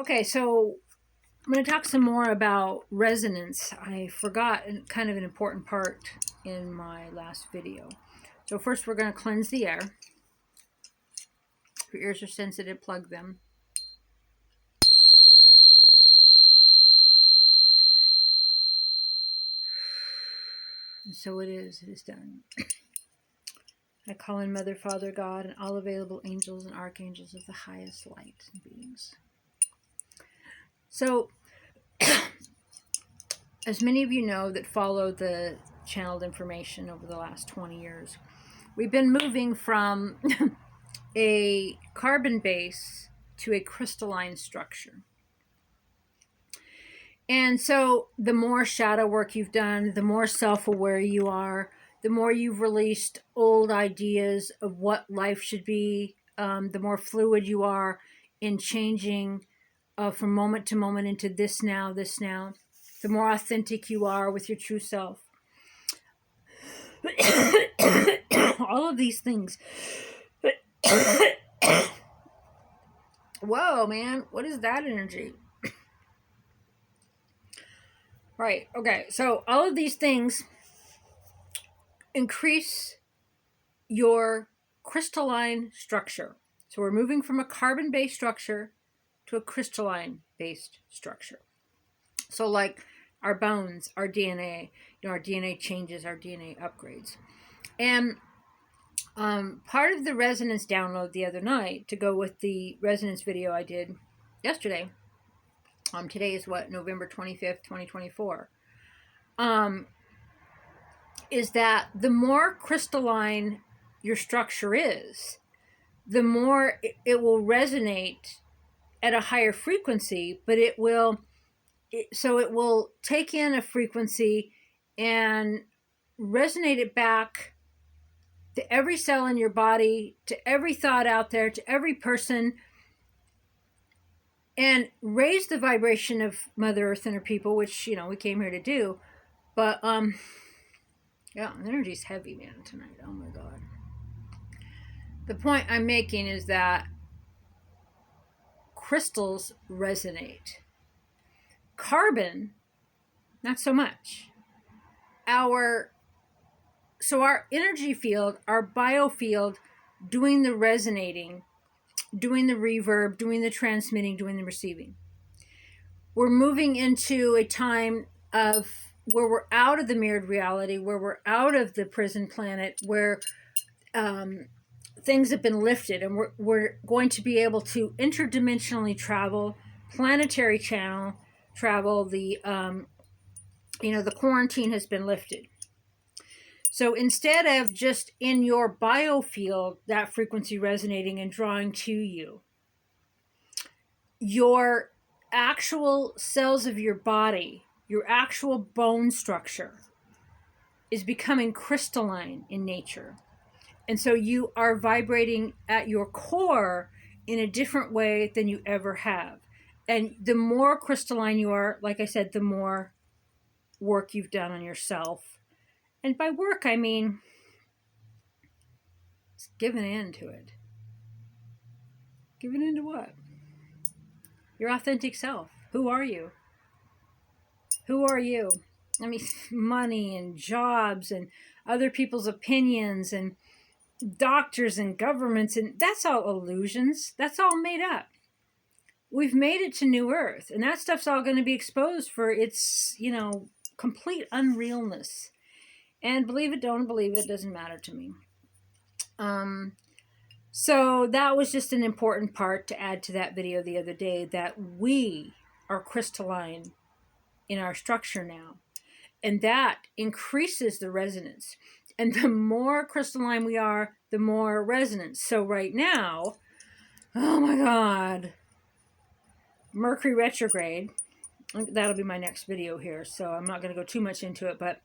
Okay, so I'm going to talk some more about resonance. I forgot kind of an important part in my last video. So first we're going to cleanse the air. If your ears are sensitive, plug them. And so it is done. I call in Mother, Father, God, and all available angels and archangels of the highest light and beings. So, as many of you know that follow the channeled information over the last 20 years, we've been moving from a carbon base to a crystalline structure. And so the more shadow work you've done, the more self-aware you are, the more you've released old ideas of what life should be, the more fluid you are in changing from moment to moment into this now, the more authentic you are with your true self. All of these things. Whoa, man, what is that energy? Right, okay, so all of these things increase your crystalline structure. So we're moving from a carbon-based structure to a crystalline-based structure. So like our bones, our DNA, our DNA changes, our DNA upgrades. And part of the resonance download the other night, to go with the resonance video I did yesterday, today is what, November 25th, 2024, is that the more crystalline your structure is, the more it will resonate at a higher frequency, but it will take in a frequency and resonate it back to every cell in your body, to every thought out there, to every person, and raise the vibration of Mother Earth and her people, which, we came here to do. But, yeah, the energy's heavy, man, tonight. Oh my God. The point I'm making is that crystals resonate. Carbon, not so much. Our energy field, our biofield, doing the resonating, doing the reverb, doing the transmitting, doing the receiving. We're moving into a time of where we're out of the mirrored reality, where we're out of the prison planet, where things have been lifted, and we're going to be able to interdimensionally travel, planetary travel. The the quarantine has been lifted. So instead of just in your biofield, that frequency resonating and drawing to you, your actual cells of your body, your actual bone structure is becoming crystalline in nature. And so you are vibrating at your core in a different way than you ever have. And the more crystalline you are, like I said, the more work you've done on yourself. And by work, I mean it's giving in to it. Giving in to what? Your authentic self. Who are you? Who are you? I mean, money and jobs and other people's opinions and doctors and governments, and that's all illusions. That's all made up. We've made it to New Earth, and that stuff's all going to be exposed for its, complete unrealness. And believe it, don't believe it, doesn't matter to me. So that was just an important part to add to that video the other day, that we are crystalline in our structure now. And that increases the resonance. And the more crystalline we are, the more resonance. So right now, oh my God, Mercury retrograde, that'll be my next video here, so I'm not going to go too much into it, but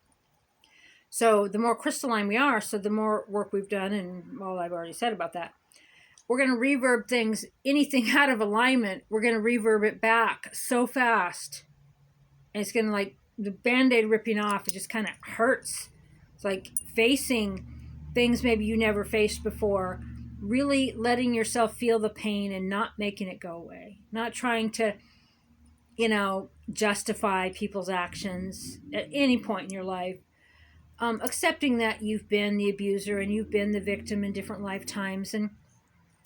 so the more crystalline we are, so the more work we've done, and all I've already said about that, we're going to reverb things, anything out of alignment, we're going to reverb it back so fast. And it's going to, like the Band-Aid ripping off, it just kind of hurts. It's like facing things maybe you never faced before, really letting yourself feel the pain and not making it go away, not trying to, justify people's actions at any point in your life. Accepting that you've been the abuser and you've been the victim in different lifetimes, and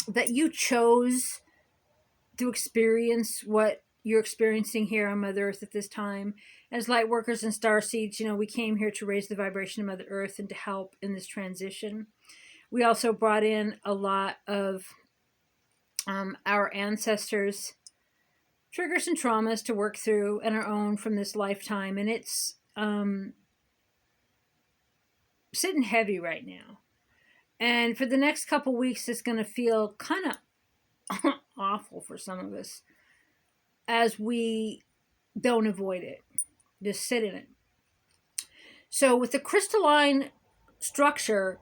that you chose to experience what you're experiencing here on Mother Earth at this time. As light workers and star seeds, we came here to raise the vibration of Mother Earth and to help in this transition. We also brought in a lot of our ancestors' triggers and traumas to work through, and our own from this lifetime. And it's sitting heavy right now. And for the next couple weeks, it's going to feel kind of awful for some of us as we don't avoid it, just sit in it. So with the crystalline structure,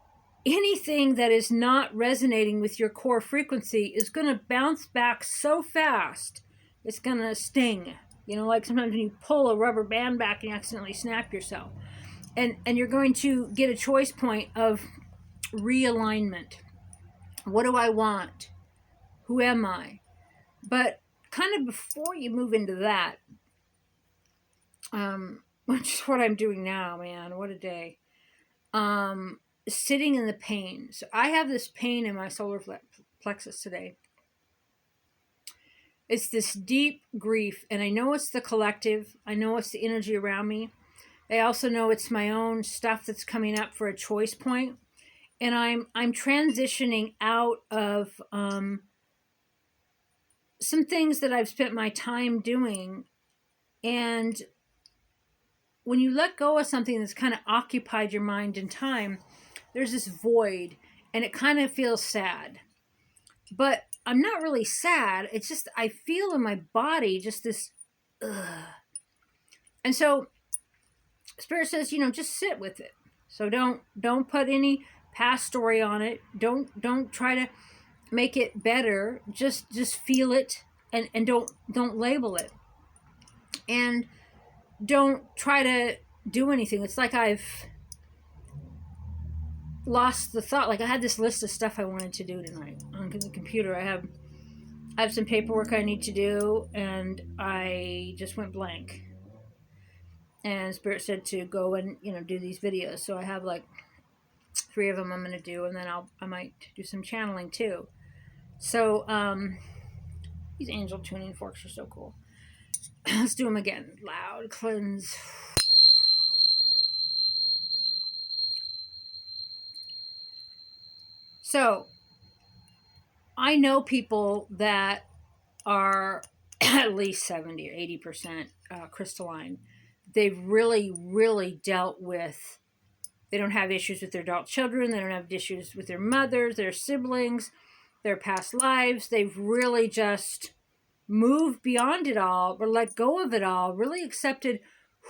anything that is not resonating with your core frequency is going to bounce back so fast, it's going to sting. Like sometimes when you pull a rubber band back and you accidentally snap yourself. And you're going to get a choice point of realignment. What do I want? Who am I? But kind of before you move into that, which is what I'm doing now, man, what a day. Sitting in the pain. So I have this pain in my solar plexus today. It's this deep grief, and I know it's the collective. I know it's the energy around me. I also know it's my own stuff that's coming up for a choice point. And I'm transitioning out of some things that I've spent my time doing. And when you let go of something that's kind of occupied your mind and time, there's this void, and it kind of feels sad. But I'm not really sad. It's just I feel in my body just this ugh. And so Spirit says, just sit with it. So don't put any past story on it. Don't try to make it better. Just feel it, and don't label it. And don't try to do anything. It's like I've lost the thought. Like I had this list of stuff I wanted to do tonight on the computer. I have some paperwork I need to do, and I just went blank. And Spirit said to go and do these videos. So I have like 3 of them I'm going to do, and then I might do some channeling too. So these angel tuning forks are so cool. Let's do them again. Loud cleanse. So I know people that are at least 70 or 80% crystalline. They've really, really dealt with, they don't have issues with their adult children. They don't have issues with their mothers, their siblings, their past lives. They've really just moved beyond it all, or let go of it all, really accepted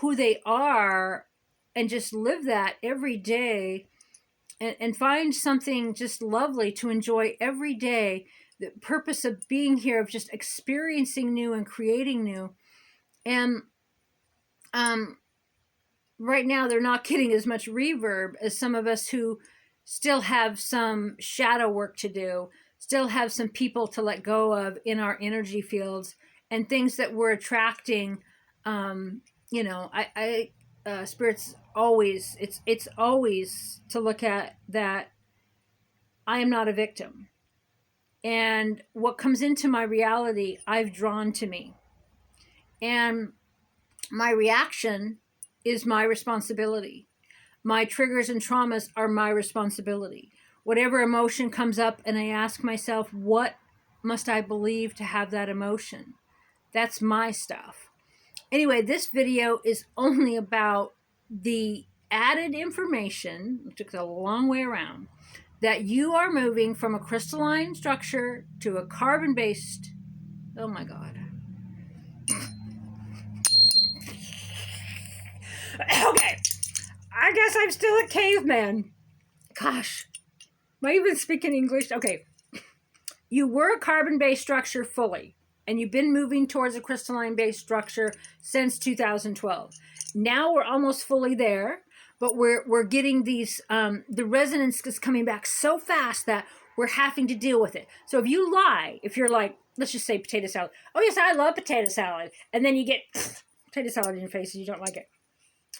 who they are, and just live that every day, and find something just lovely to enjoy every day. The purpose of being here, of just experiencing new and creating new. And right now they're not getting as much reverb as some of us who still have some shadow work to do, still have some people to let go of in our energy fields, and things that we're attracting. Spirit's always, it's always to look at that I am not a victim. And what comes into my reality, I've drawn to me. And my reaction is my responsibility. My triggers and traumas are my responsibility. Whatever emotion comes up, and I ask myself, what must I believe to have that emotion? That's my stuff. Anyway, this video is only about the added information, it took a long way around, that you are moving from a crystalline structure to a carbon-based, oh my God. Okay, I guess I'm still a caveman. Gosh, am I even speaking English? Okay, you were a carbon-based structure fully, and you've been moving towards a crystalline-based structure since 2012. Now we're almost fully there, but we're getting these, the resonance is coming back so fast that we're having to deal with it. So if you lie, if you're like, let's just say potato salad. Oh yes, I love potato salad. And then you get potato salad in your face and you don't like it.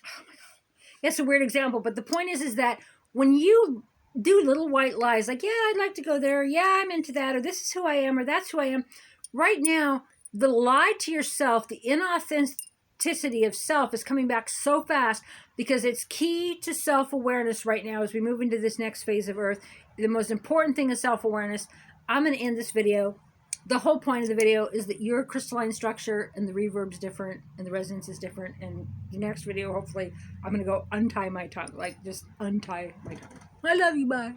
Oh my God. That's a weird example, but the point is that when you do little white lies, like, yeah, I'd like to go there. Yeah, I'm into that. Or this is who I am. Or that's who I am. Right now, the lie to yourself, the inauthenticity of self is coming back so fast because it's key to self-awareness right now as we move into this next phase of Earth. The most important thing is self-awareness. I'm going to end this video. The whole point of the video is that you're a crystalline structure and the reverb's different and the resonance is different. And the next video, hopefully, I'm going to go untie my tongue. Like, just untie my tongue. I love you. Bye.